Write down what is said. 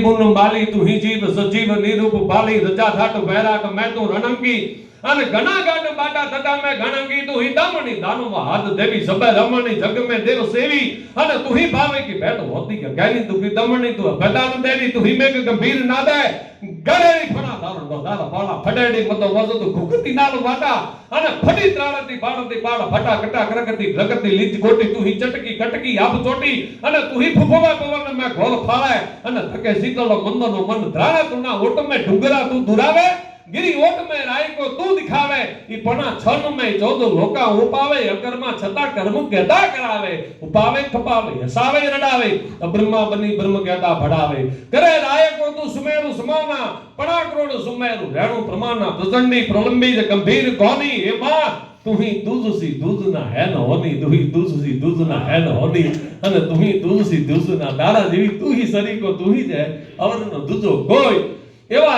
बुन बाली तू ही जीव सजीव निरूप बाली रजा थाट बैराग मैं तू रणंगी अन घना गाड बाटा तटा में घणंगी तू ही दामनी दानु हाथ देवी सबे रमणी जग में देव सेवी अन तू ही भावे की बैठ होती के गैनी तू की दमनी तू बदान देवी तू ही मेघ गंभीर नादे गड़ेरी फणा दार दार बाला फडेडी मतो वजो तू खुकती नाल वाटा अन फडी त्राणती बाणती बाण फटा कटा करकती भगती लीज कोटी तू ही चटकी कटकी आप चोटी अन तू ही फुफवा पवन में घोल फाळे अन थके शीतल मंदनो मन द्राणा तू ना ओट में डुंगरा तू दुरावे गिरी ओट में राय को तू दिखावे ई पणा छन में 14 लोका उपावे अकर्मा छता कर्म कहता करावे उपावे खपावे हसावे रडावे ब्रह्मा बनी ब्रह्म कहता बढ़ावे करे राय को तू सुमेरु समाना पणा करोड़ सुमेरु रेणु प्रमाना प्रचंडी प्रलंबी गंभीर कौनी हे मां तू ही दूधसी दूध ना है न होनी तू ही दूधसी दूध ना है न होनी अने तू ही दूधसी दूध ना दारा जेवी तू ही सरी को तू ही है और न दूधो कोई एवा